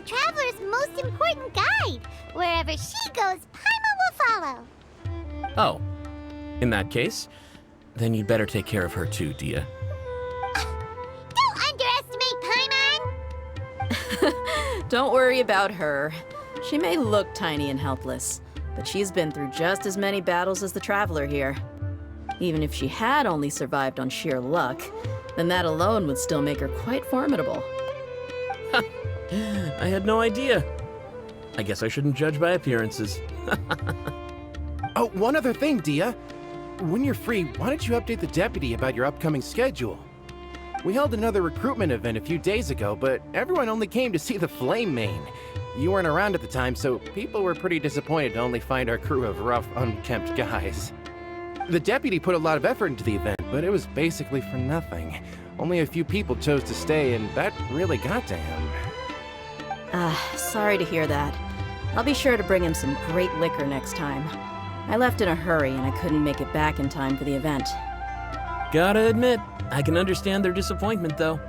traveler's most important guide. Wherever she goes, Paimon will follow. Oh, in that case, then you'd better take care of her too, Dia. Don't underestimate Paimon! Don't worry about her. She may look tiny and helpless, but she's been through just as many battles as the traveler here. Even if she had only survived on sheer luck, then that alone would still make her quite formidable. I had no idea. I guess I shouldn't judge by appearances. Oh, one other thing, Dia. When you're free, why don't you update the deputy about your upcoming schedule? We held another recruitment event a few days ago, but everyone only came to see the Flame Mane. You weren't around at the time, so people were pretty disappointed to only find our crew of rough, unkempt guys. The deputy put a lot of effort into the event, but it was basically for nothing. Only a few people chose to stay, and that really got to him. Sorry to hear that. I'll be sure to bring him some great liquor next time. I left in a hurry and I couldn't make it back in time for the event. Gotta admit, I can understand their disappointment, though.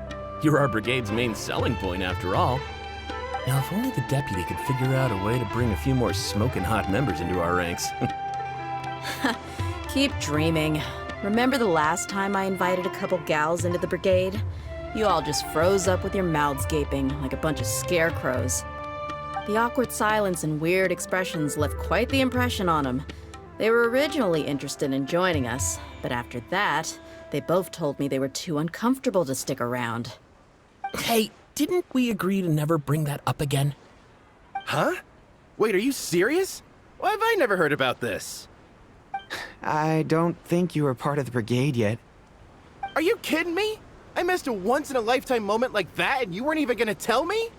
You're our brigade's main selling point, after all. Now, if only the deputy could figure out a way to bring a few more smoking hot members into our ranks. Keep dreaming. Remember the last time I invited a couple gals into the brigade? You all just froze up with your mouths gaping like a bunch of scarecrows. The awkward silence and weird expressions left quite the impression on them. They were originally interested in joining us, but after that, they both told me they were too uncomfortable to stick around. Hey, didn't we agree to never bring that up again? Huh? Wait, are you serious? Why have I never heard about this? I don't think you were part of the brigade yet. Are you kidding me? I missed a once-in-a-lifetime moment like that and you weren't even gonna tell me?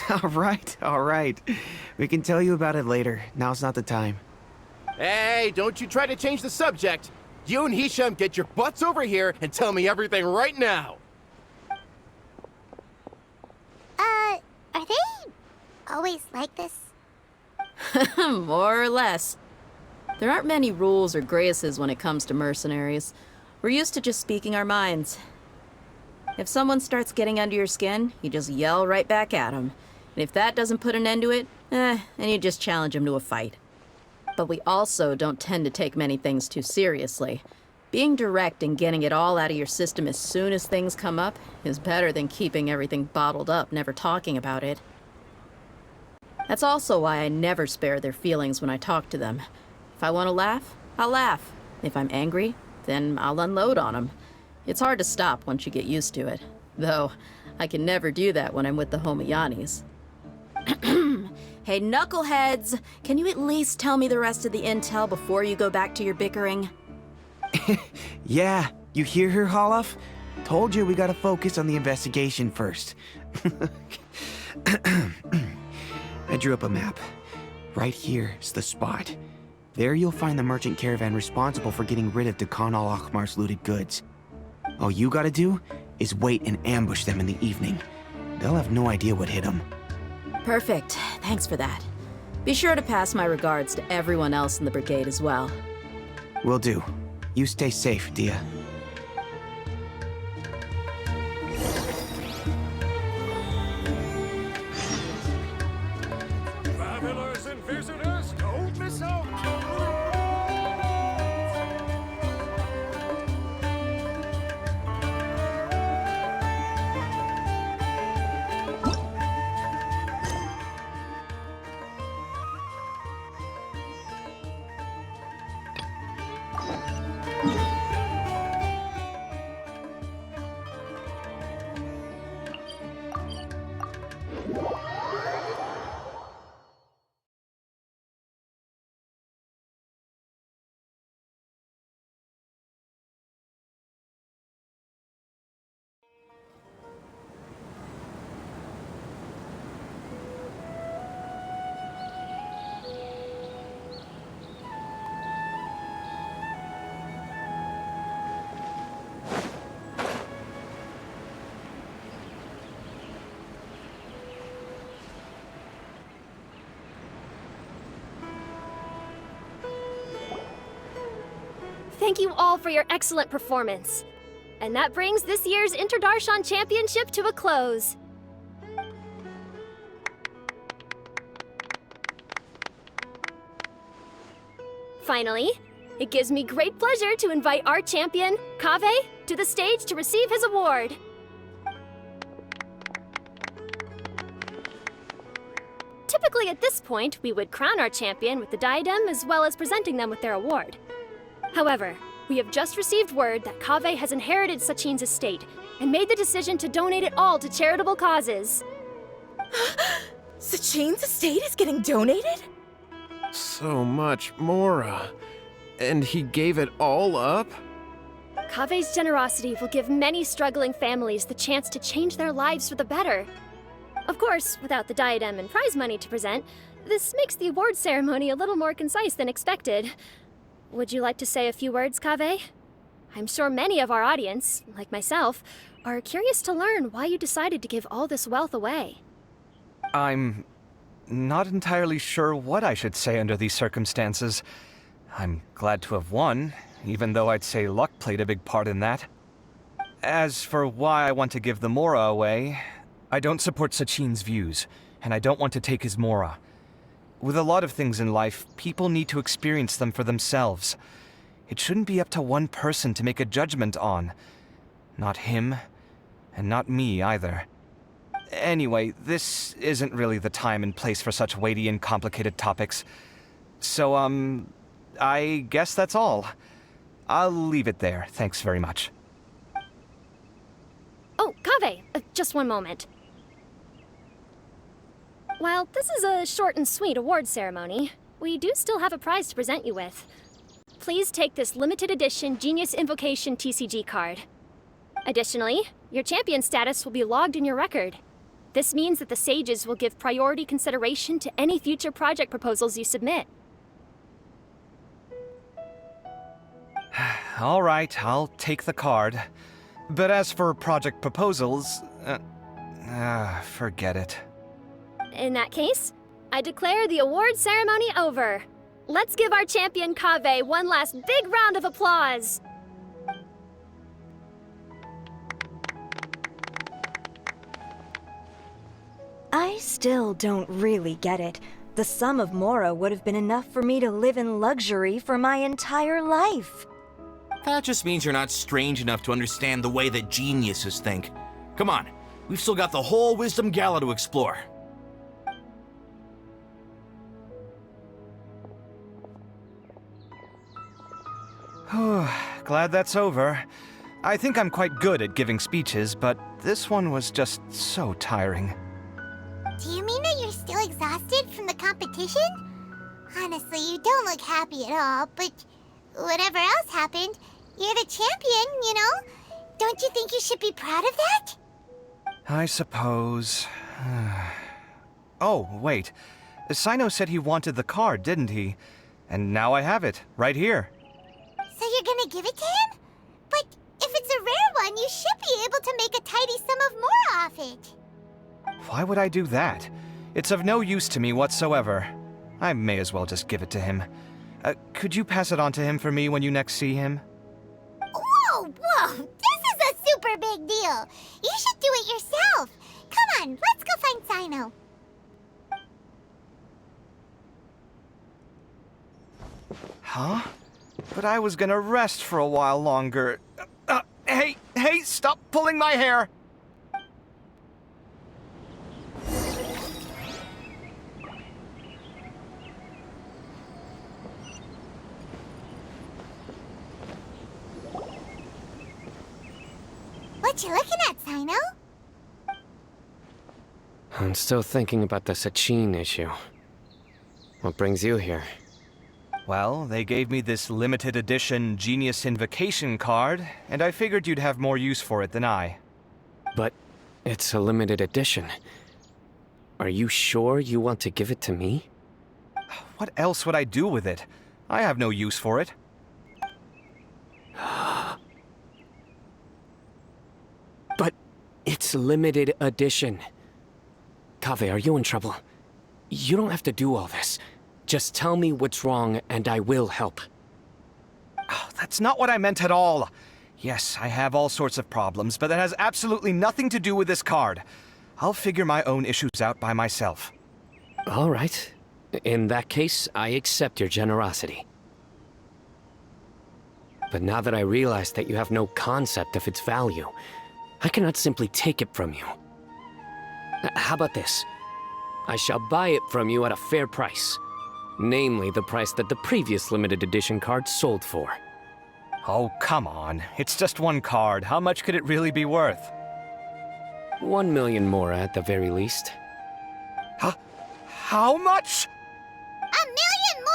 All right. We can tell you about it later. Now's not the time. Hey, don't you try to change the subject. You and Hisham get your butts over here and tell me everything right now. Are they always like this? More or less. There aren't many rules or graces when it comes to mercenaries. We're used to just speaking our minds. If someone starts getting under your skin, you just yell right back at them. And if that doesn't put an end to it, then you just challenge them to a fight. But we also don't tend to take many things too seriously. Being direct and getting it all out of your system as soon as things come up is better than keeping everything bottled up, never talking about it. That's also why I never spare their feelings when I talk to them. If I want to laugh, I'll laugh. If I'm angry, then I'll unload on them. It's hard to stop once you get used to it. Though, I can never do that when I'm with the Homayanis. Hey, knuckleheads! Can you at least tell me the rest of the intel before you go back to your bickering? Yeah, you hear her, Holloff? Told you we gotta focus on the investigation first. I drew up a map. Right here's the spot. There you'll find the merchant caravan responsible for getting rid of Dakan al-Akhmar's looted goods. All you gotta do is wait and ambush them in the evening. They'll have no idea what hit them. Perfect. Thanks for that. Be sure to pass my regards to everyone else in the brigade as well. Will do. You stay safe, Dia. Travelers and visitors, don't miss out! Thank you all for your excellent performance. And that brings this year's Interdarshan Championship to a close. Finally, it gives me great pleasure to invite our champion, Kaveh, to the stage to receive his award. Typically at this point, we would crown our champion with the diadem as well as presenting them with their award. However, we have just received word that Kaveh has inherited Sachin's estate and made the decision to donate it all to charitable causes. Sachin's estate is getting donated? So much, Mora. And he gave it all up? Kaveh's generosity will give many struggling families the chance to change their lives for the better. Of course, without the diadem and prize money to present, this makes the award ceremony a little more concise than expected. Would you like to say a few words, Kaveh? I'm sure many of our audience, like myself, are curious to learn why you decided to give all this wealth away. I'm not entirely sure what I should say under these circumstances. I'm glad to have won, even though I'd say luck played a big part in that. As for why I want to give the Mora away, I don't support Sachin's views, and I don't want to take his Mora. With a lot of things in life, people need to experience them for themselves. It shouldn't be up to one person to make a judgment on. Not him, and not me either. Anyway, this isn't really the time and place for such weighty and complicated topics. So, I guess that's all. I'll leave it there. Thanks very much. Oh, Kaveh, just one moment. While this is a short and sweet award ceremony, we do still have a prize to present you with. Please take this limited edition Genius Invocation TCG card. Additionally, your champion status will be logged in your record. This means that the Sages will give priority consideration to any future project proposals you submit. All right, I'll take the card. But as for project proposals, forget it. In that case, I declare the award ceremony over. Let's give our champion Kaveh one last big round of applause. I still don't really get it. The sum of Mora would have been enough for me to live in luxury for my entire life. That just means you're not strange enough to understand the way that geniuses think. Come on, we've still got the whole Wisdom Gala to explore. Glad that's over. I think I'm quite good at giving speeches, but this one was just so tiring. Do you mean that you're still exhausted from the competition? Honestly, you don't look happy at all, but whatever else happened, you're the champion, you know? Don't you think you should be proud of that? I suppose. Oh, wait. Sino said he wanted the card, didn't he? And now I have it, right here. So you're gonna give it to him? But if it's a rare one, you should be able to make a tidy sum of more off it. Why would I do that? It's of no use to me whatsoever. I may as well just give it to him. Could you pass it on to him for me when you next see him? Whoa! This is a super big deal! You should do it yourself! Come on, let's go find Sino. Huh? But I was gonna rest for a while longer. Hey, stop pulling my hair! What you looking at, Sino? I'm still thinking about the Sachin issue. What brings you here? Well, they gave me this limited edition Genius Invocation card, and I figured you'd have more use for it than I. But it's a limited edition. Are you sure you want to give it to me? What else would I do with it? I have no use for it. But it's limited edition. Kaveh, are you in trouble? You don't have to do all this. Just tell me what's wrong and I will help. Oh, that's not what I meant at all. Yes, I have all sorts of problems, but that has absolutely nothing to do with this card. I'll figure my own issues out by myself. All right. In that case, I accept your generosity. But now that I realize that you have no concept of its value, I cannot simply take it from you. How about this? I shall buy it from you at a fair price. Namely, the price that the previous limited edition card sold for. Oh, come on. It's just one card. How much could it really be worth? 1 million more at the very least. How much? 1 million more?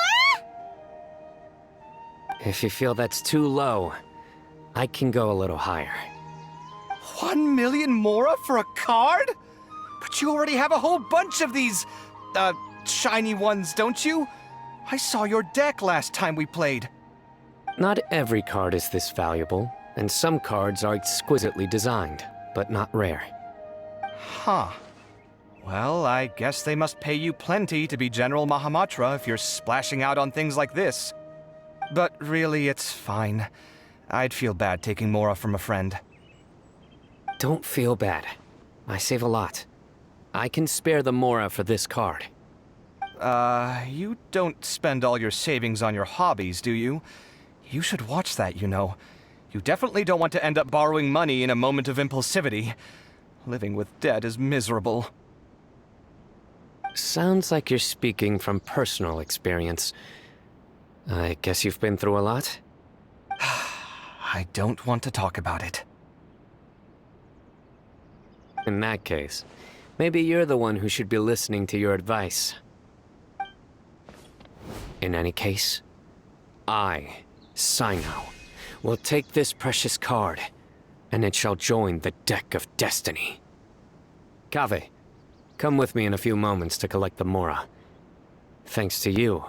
If you feel that's too low, I can go a little higher. 1 million mora for a card? But you already have a whole bunch of these, shiny ones, don't you? I saw your deck last time we played. Not every card is this valuable, and some cards are exquisitely designed, but not rare. Huh. Well, I guess they must pay you plenty to be General Mahamatra if you're splashing out on things like this. But really, it's fine. I'd feel bad taking mora from a friend. Don't feel bad. I save a lot. I can spare the mora for this card. You don't spend all your savings on your hobbies, do you? You should watch that, you know. You definitely don't want to end up borrowing money in a moment of impulsivity. Living with debt is miserable. Sounds like you're speaking from personal experience. I guess you've been through a lot? I don't want to talk about it. In that case, maybe you're the one who should be listening to your advice. In any case, I, Sino, will take this precious card, and it shall join the deck of destiny. Kaveh, come with me in a few moments to collect the mora. Thanks to you,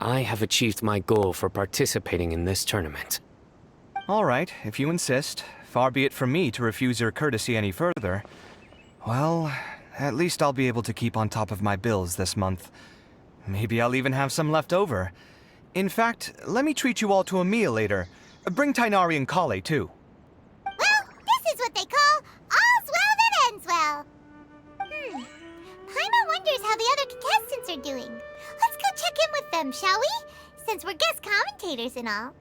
I have achieved my goal for participating in this tournament. All right, if you insist. Far be it from me to refuse your courtesy any further. Well, at least I'll be able to keep on top of my bills this month. Maybe I'll even have some left over. In fact, let me treat you all to a meal later. Bring Tainari and Kale, too. Well, this is what they call all's well that ends well. Paimon wonders how the other contestants are doing. Let's go check in with them, shall we? Since we're guest commentators and all.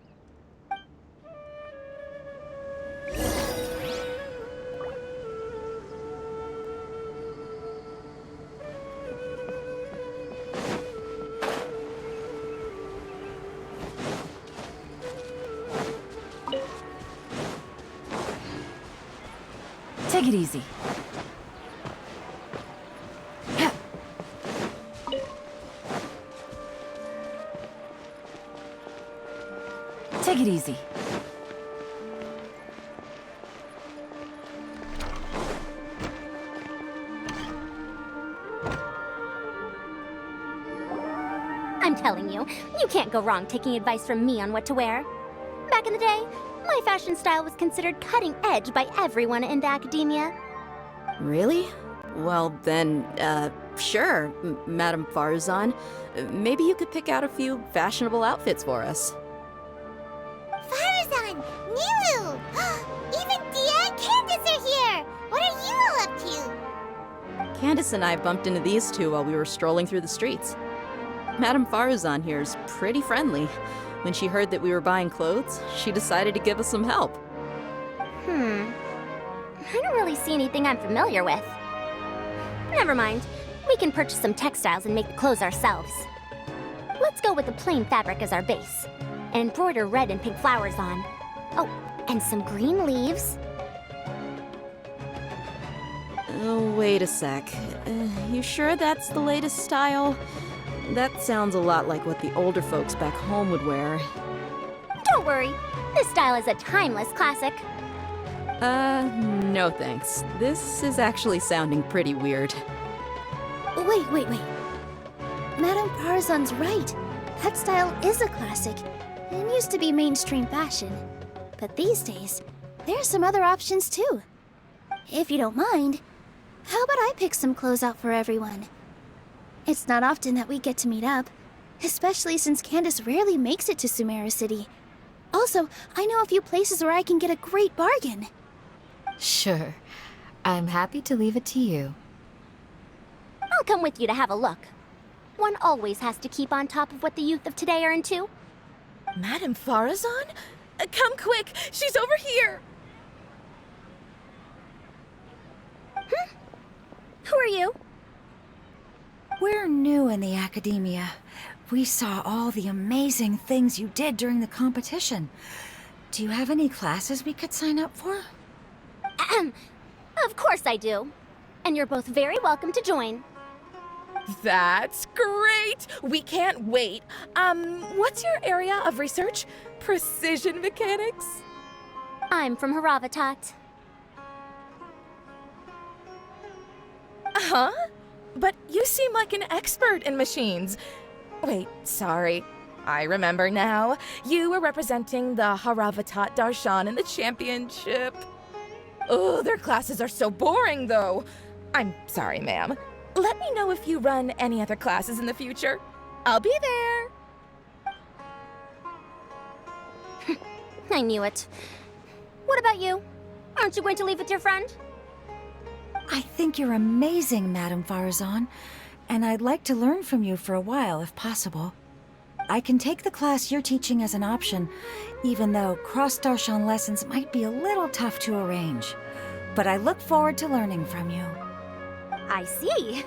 Take it easy. Take it easy. I'm telling you, you can't go wrong taking advice from me on what to wear. Back in the day, my fashion style was considered cutting edge by everyone in the academia. Really? Well, then, sure, Madame Farzan. Maybe you could pick out a few fashionable outfits for us. Farzan! Nilu! Even Dia and Candace are here! What are you all up to? Candace and I bumped into these two while we were strolling through the streets. Madame Farzan here is pretty friendly. When she heard that we were buying clothes, she decided to give us some help. I don't really see anything I'm familiar with. Never mind. We can purchase some textiles and make the clothes ourselves. Let's go with the plain fabric as our base, and embroider red and pink flowers on. Oh, and some green leaves. Oh, wait a sec. You sure that's the latest style? That sounds a lot like what the older folks back home would wear. Don't worry. This style is a timeless classic. No thanks. This is actually sounding pretty weird. Wait. Madame Farzan's right. That style is a classic, and used to be mainstream fashion. But these days, there's some other options too. If you don't mind, how about I pick some clothes out for everyone? It's not often that we get to meet up, especially since Candace rarely makes it to Sumeru City. Also, I know a few places where I can get a great bargain. Sure. I'm happy to leave it to you. I'll come with you to have a look. One always has to keep on top of what the youth of today are into. Madame Farazan? Come quick! She's over here! Who are you? We're new in the academia. We saw all the amazing things you did during the competition. Do you have any classes we could sign up for? Of course I do. And you're both very welcome to join. That's great! We can't wait. What's your area of research? Precision mechanics? I'm from Haravatat. Huh? But you seem like an expert in machines. Wait, sorry. I remember now. You were representing the Haravatat Darshan in the championship. Oh, their classes are so boring, though. I'm sorry, ma'am. Let me know if you run any other classes in the future. I'll be there. I knew it. What about you? Aren't you going to leave with your friend? I think you're amazing, Madame Farazan, and I'd like to learn from you for a while, if possible. I can take the class you're teaching as an option, even though cross-Darshan lessons might be a little tough to arrange. But I look forward to learning from you. I see.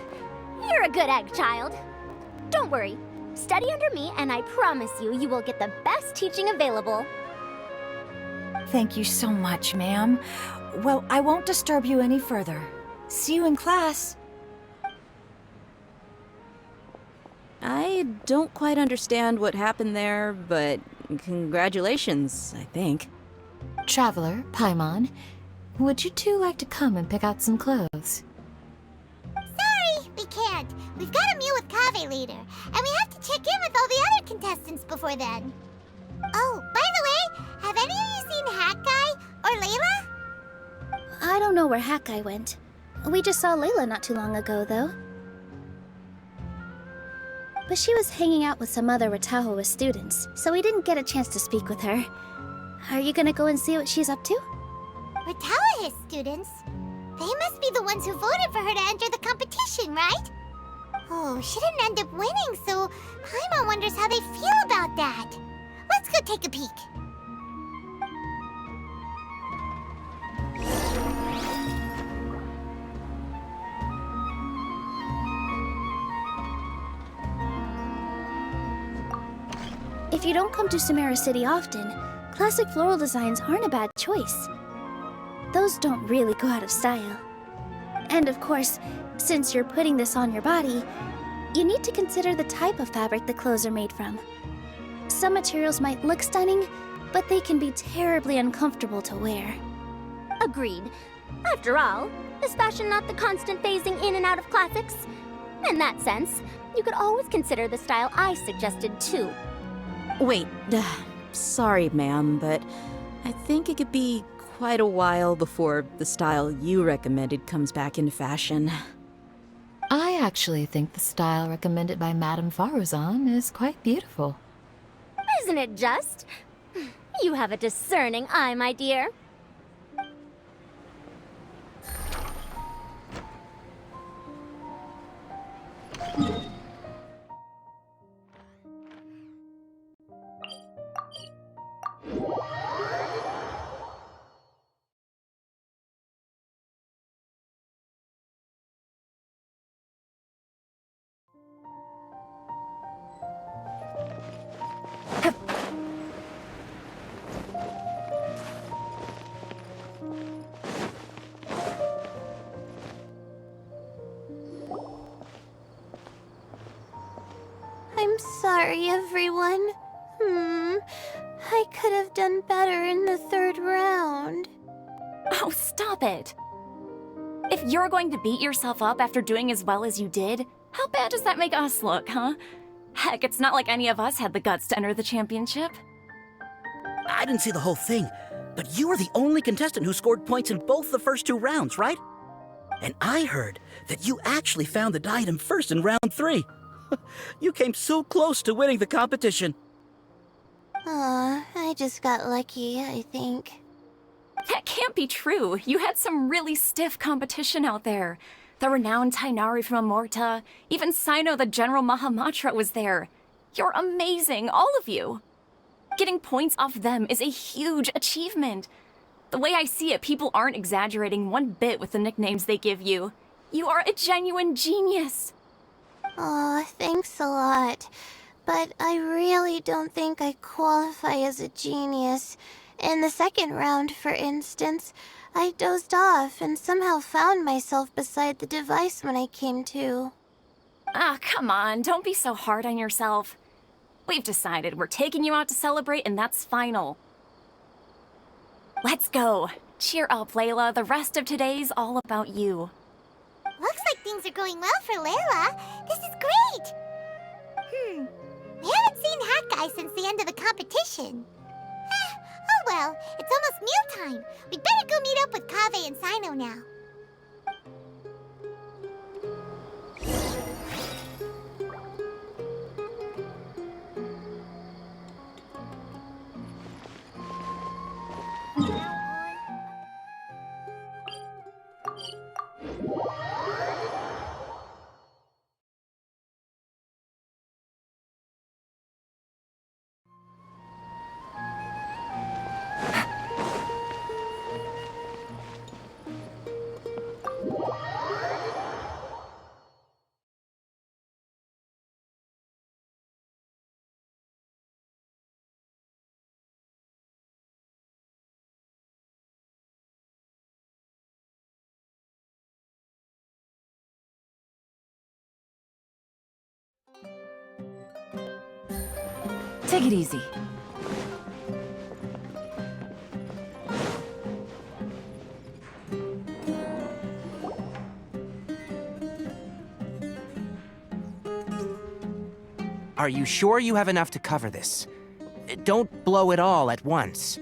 You're a good egg, child. Don't worry. Study under me, and I promise you, you will get the best teaching available. Thank you so much, ma'am. Well, I won't disturb you any further. See you in class. I don't quite understand what happened there, but congratulations, I think. Traveler, Paimon, would you two like to come and pick out some clothes? Sorry, we can't. We've got a meal with Kaveh later, and we have to check in with all the other contestants before then. Oh, by the way, have any of you seen Hat Guy or Layla? I don't know where Hat Guy went. We just saw Layla not too long ago, though. But she was hanging out with some other Ratahoa students, so we didn't get a chance to speak with her. Are you gonna go and see what she's up to? Ratahoa students? They must be the ones who voted for her to enter the competition, right? Oh, she didn't end up winning, so Paimon wonders how they feel about that. Let's go take a peek. If you don't come to Samara City often, classic floral designs aren't a bad choice. Those don't really go out of style. And of course, since you're putting this on your body, you need to consider the type of fabric the clothes are made from. Some materials might look stunning, but they can be terribly uncomfortable to wear. Agreed. After all, is fashion not the constant phasing in and out of classics? In that sense, you could always consider the style I suggested too. Wait, sorry, ma'am, but I think it could be quite a while before the style you recommended comes back into fashion. I actually think the style recommended by Madame Farazan is quite beautiful. Isn't it just? You have a discerning eye, my dear. I'm sorry, everyone. I could have done better in the third round. Oh, stop it! If you're going to beat yourself up after doing as well as you did, how bad does that make us look, huh? Heck, it's not like any of us had the guts to enter the championship. I didn't see the whole thing, but you were the only contestant who scored points in both the first 2 rounds, right? And I heard that you actually found the diadem first in round 3. You came so close to winning the competition. Aw, I just got lucky, I think. That can't be true. You had some really stiff competition out there. The renowned Tainari from Amorta, even Sino the General Mahamatra was there. You're amazing, all of you. Getting points off them is a huge achievement. The way I see it, people aren't exaggerating one bit with the nicknames they give you. You are a genuine genius. Aw, thanks a lot. But I really don't think I qualify as a genius. In the second round, for instance, I dozed off and somehow found myself beside the device when I came to. Ah, come on, don't be so hard on yourself. We've decided we're taking you out to celebrate, and that's final. Let's go. Cheer up, Layla. The rest of today's all about you. Looks like things are going well for Layla. This is great! We haven't seen Hat Guy since the end of the competition. Oh well, it's almost mealtime. We'd better go meet up with Kaveh and Sino now. Take it easy. Are you sure you have enough to cover this? Don't blow it all at once.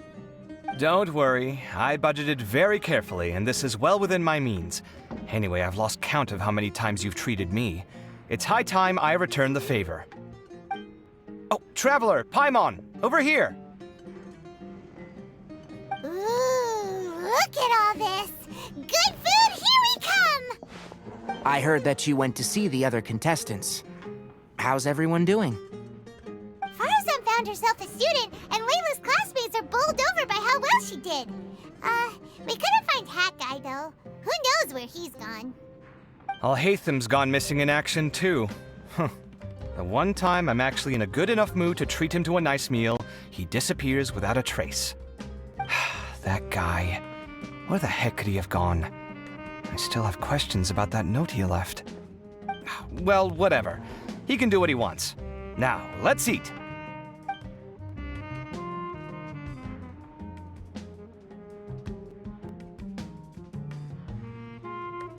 Don't worry, I budgeted very carefully, and this is well within my means. Anyway, I've lost count of how many times you've treated me. It's high time I return the favor. Oh, Traveler, Paimon, over here! Ooh, look at all this! Good food, here we come! I heard that you went to see the other contestants. How's everyone doing? Farazan found herself a student, and Layla's classmates are bowled over by how well she did. We couldn't find Hat Guy, though. Who knows where he's gone? Alhaitham's gone missing in action, too. Huh. The one time I'm actually in a good enough mood to treat him to a nice meal, he disappears without a trace. That guy. Where the heck could he have gone? I still have questions about that note he left. Well, whatever. He can do what he wants. Now, let's eat.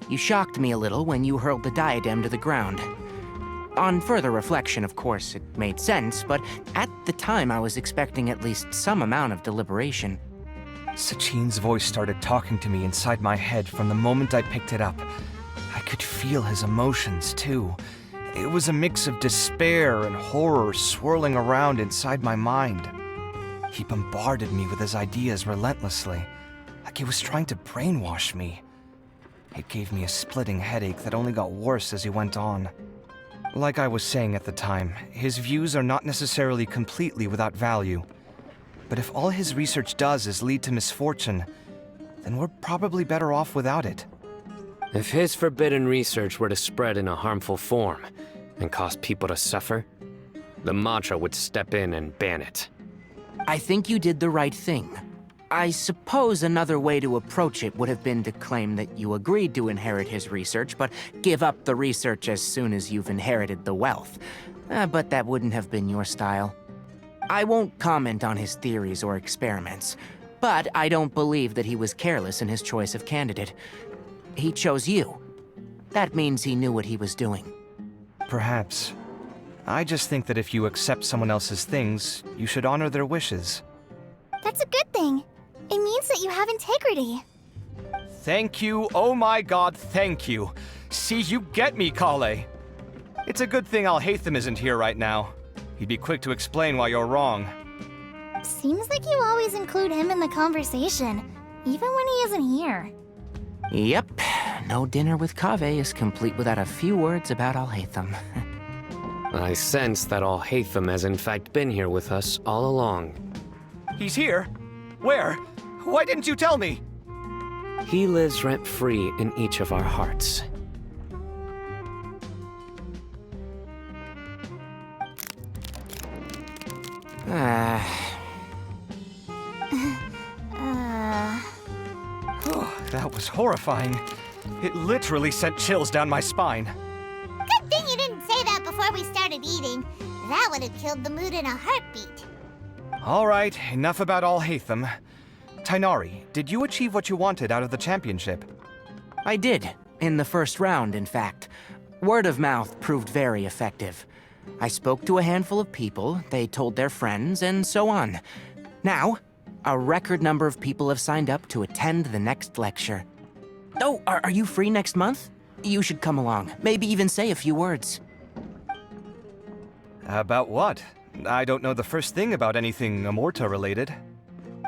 You shocked me a little when you hurled the diadem to the ground. On further reflection, of course, it made sense, but at the time I was expecting at least some amount of deliberation. Sachine's voice started talking to me inside my head from the moment I picked it up. I could feel his emotions, too. It was a mix of despair and horror swirling around inside my mind. He bombarded me with his ideas relentlessly, like he was trying to brainwash me. It gave me a splitting headache that only got worse as he went on. Like I was saying at the time, his views are not necessarily completely without value. But if all his research does is lead to misfortune, then we're probably better off without it. If his forbidden research were to spread in a harmful form and cause people to suffer, the Mantra would step in and ban it. I think you did the right thing. I suppose another way to approach it would have been to claim that you agreed to inherit his research, but give up the research as soon as you've inherited the wealth. But that wouldn't have been your style. I won't comment on his theories or experiments, but I don't believe that he was careless in his choice of candidate. He chose you. That means he knew what he was doing. Perhaps. I just think that if you accept someone else's things, you should honor their wishes. That's a good thing. It means that you have integrity. Thank you, oh my god, thank you. See, you get me, Kale. It's a good thing Alhaitham isn't here right now. He'd be quick to explain why you're wrong. Seems like you always include him in the conversation, even when he isn't here. Yep, no dinner with Kaveh is complete without a few words about Alhaitham. I sense that Al-Haytham has in fact been here with us all along. He's here? Where? Why didn't you tell me? He lives rent-free in each of our hearts. That was horrifying. It literally sent chills down my spine. Good thing you didn't say that before we started eating. That would have killed the mood in a heartbeat. All right, enough about Al-Haytham. Tainari, did you achieve what you wanted out of the championship? I did, in the first round, in fact. Word of mouth proved very effective. I spoke to a handful of people, they told their friends, and so on. Now, a record number of people have signed up to attend the next lecture. Oh, are you free next month? You should come along, maybe even say a few words. About what? I don't know the first thing about anything Amorta-related.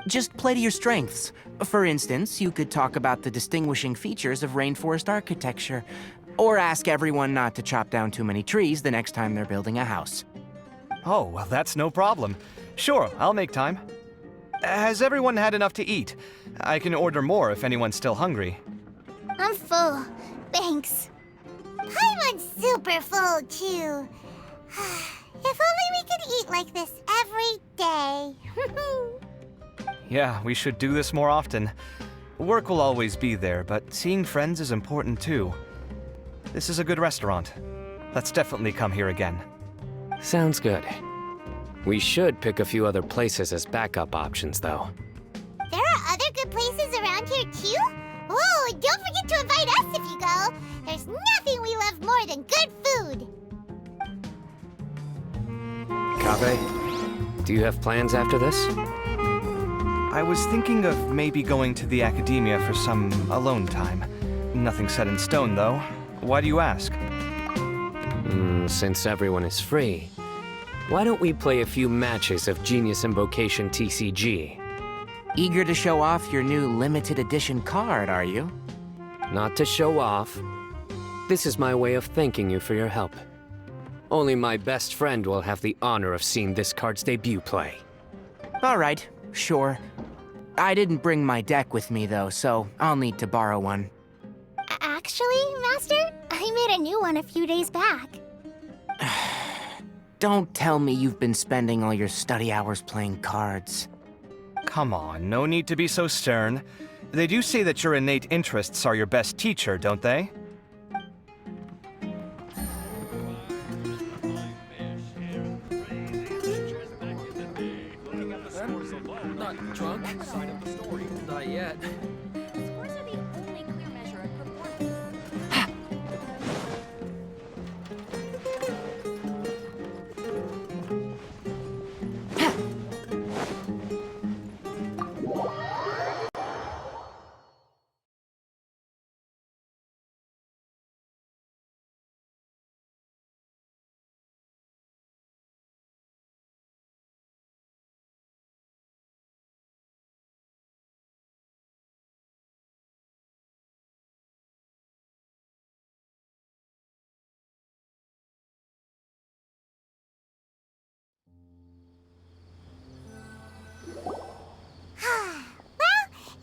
Just play to your strengths. For instance, you could talk about the distinguishing features of rainforest architecture, or ask everyone not to chop down too many trees the next time they're building a house. Oh, well, that's no problem. Sure, I'll make time. Has everyone had enough to eat? I can order more if anyone's still hungry. I'm full. Thanks. I'm super full, too. If only we could eat like this every day. Yeah, we should do this more often. Work will always be there, but seeing friends is important too. This is a good restaurant. Let's definitely come here again. Sounds good. We should pick a few other places as backup options, though. There are other good places around here, too? Oh, and don't forget to invite us if you go. There's nothing we love more than good food. Kaveh, do you have plans after this? I was thinking of maybe going to the academia for some alone time. Nothing set in stone, though. Why do you ask? Since everyone is free, why don't we play a few matches of Genius Invocation TCG? Eager to show off your new limited edition card, are you? Not to show off. This is my way of thanking you for your help. Only my best friend will have the honor of seeing this card's debut play. All right, sure. I didn't bring my deck with me, though, so I'll need to borrow one. Actually, Master, I made a new one a few days back. Don't tell me you've been spending all your study hours playing cards. Come on, no need to be so stern. They do say that your innate interests are your best teacher, don't they? Not drunk. Side of the story. Not yet. Scores are the only clear measure of performance.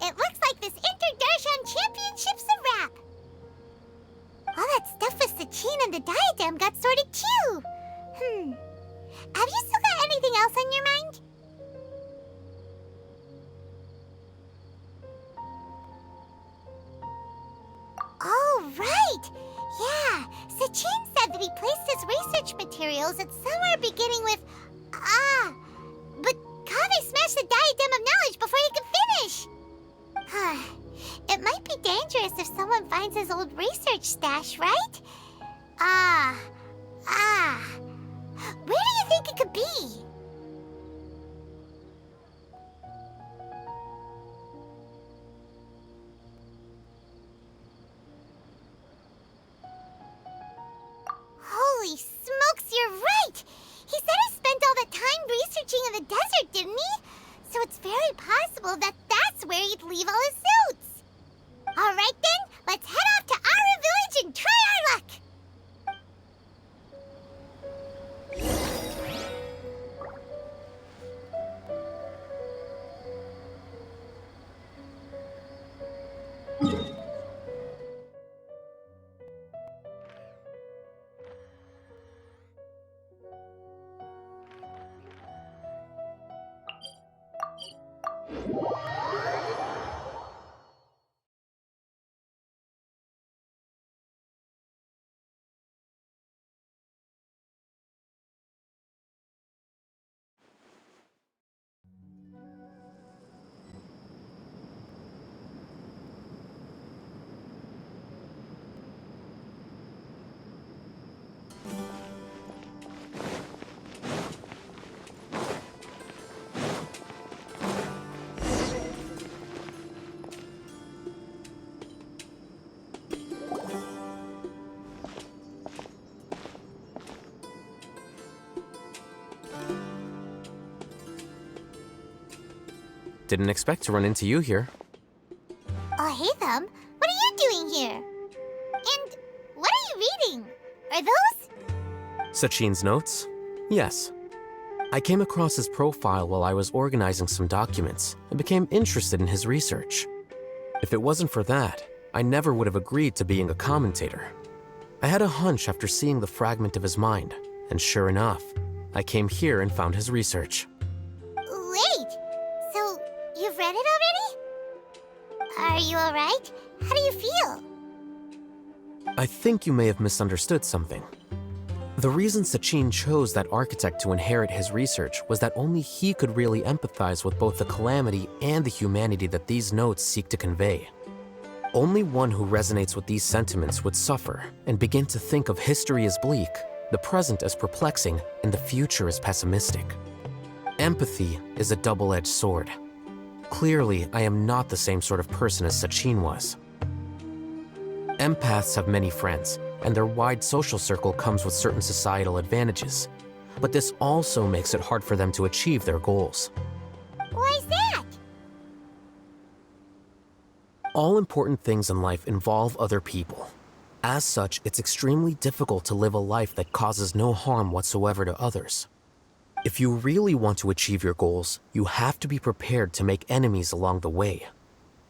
It looks like this Inter-Darshan Championship's a wrap. All that stuff with Sachin and the diadem got sorted too. Have you still got anything else on your mind? Oh, right. Yeah, Sachin said that he placed his research materials at somewhere beginning with but Kaveh smashed the diadem of knowledge before he could finish. It might be dangerous if someone finds his old research stash, right? Where do you think it could be? Holy smokes, you're right! He said he spent all the time researching in the desert, didn't he? So it's very possible that that's where he'd leave all his notes. All right then, let's head off to Aru Village and try our luck! Didn't expect to run into you here. Oh, hey, Thumb. What are you doing here? And what are you reading? Are those? Sachin's notes? Yes. I came across his profile while I was organizing some documents and became interested in his research. If it wasn't for that, I never would have agreed to being a commentator. I had a hunch after seeing the fragment of his mind, and sure enough, I came here and found his research. Wait! So, you've read it already? Are you alright? How do you feel? I think you may have misunderstood something. The reason Sachin chose that architect to inherit his research was that only he could really empathize with both the calamity and the humanity that these notes seek to convey. Only one who resonates with these sentiments would suffer and begin to think of history as bleak, the present as perplexing, and the future as pessimistic. Empathy is a double-edged sword. Clearly, I am not the same sort of person as Sachin was. Empaths have many friends, and their wide social circle comes with certain societal advantages. But this also makes it hard for them to achieve their goals. Why's that? All important things in life involve other people. As such, it's extremely difficult to live a life that causes no harm whatsoever to others. If you really want to achieve your goals, you have to be prepared to make enemies along the way.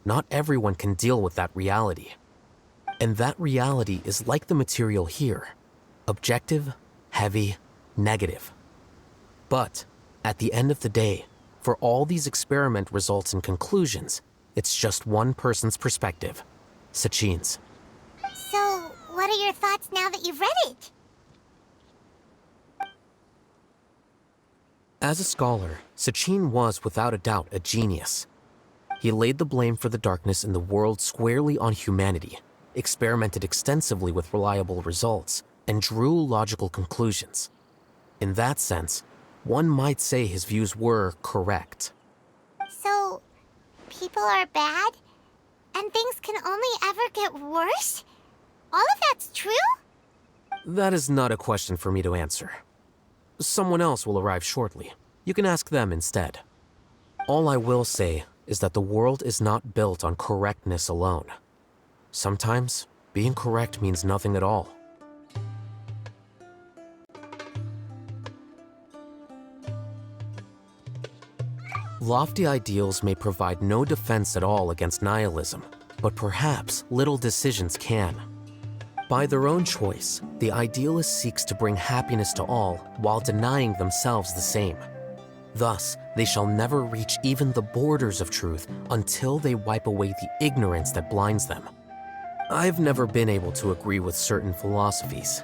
Not everyone can deal with that reality. And that reality is like the material here: objective, heavy, negative. But at the end of the day, for all these experiment results and conclusions, it's just one person's perspective: Sachin's. So, what are your thoughts now that you've read it? As a scholar, Sachin was without a doubt a genius. He laid the blame for the darkness in the world squarely on humanity, experimented extensively with reliable results, and drew logical conclusions. In that sense, one might say his views were correct. So, people are bad? And things can only ever get worse? All of that's true? That is not a question for me to answer. Someone else will arrive shortly. You can ask them instead. All I will say is that the world is not built on correctness alone. Sometimes, being correct means nothing at all. Lofty ideals may provide no defense at all against nihilism, but perhaps little decisions can. By their own choice, the idealist seeks to bring happiness to all while denying themselves the same. Thus, they shall never reach even the borders of truth until they wipe away the ignorance that blinds them. I've never been able to agree with certain philosophies.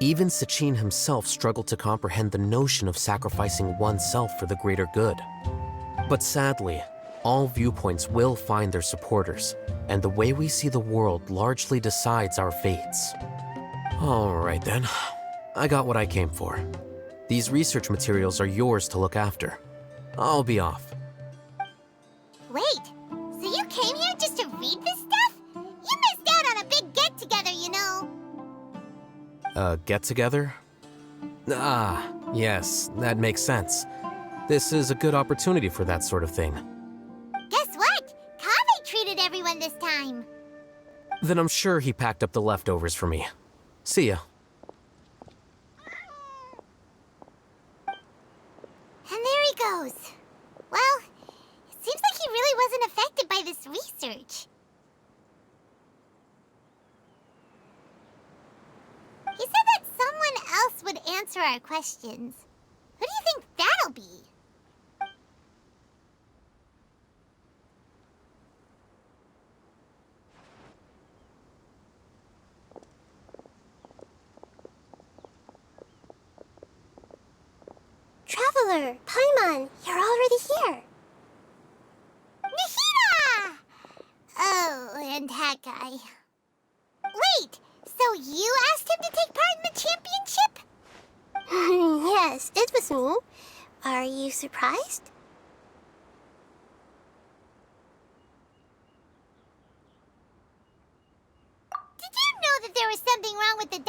Even Sachin himself struggled to comprehend the notion of sacrificing oneself for the greater good. But sadly, all viewpoints will find their supporters, and the way we see the world largely decides our fates. All right then, I got what I came for. These research materials are yours to look after. I'll be off. Wait, so you came here just to read this stuff? You missed out on a big get-together, you know. A get-together? Ah, yes, that makes sense. This is a good opportunity for that sort of thing. Guess what? Kaveh treated everyone this time. Then I'm sure he packed up the leftovers for me. See ya. And there he goes. Well, it seems like he really wasn't affected by this research. He said that someone else would answer our questions. Who do you think that'll be? Traveler, Paimon, you're already here. Nahida! Oh, and that guy. Wait, so you asked him to take part in the championship? Yes, it was me. Are you surprised? Did you know that there was something wrong with the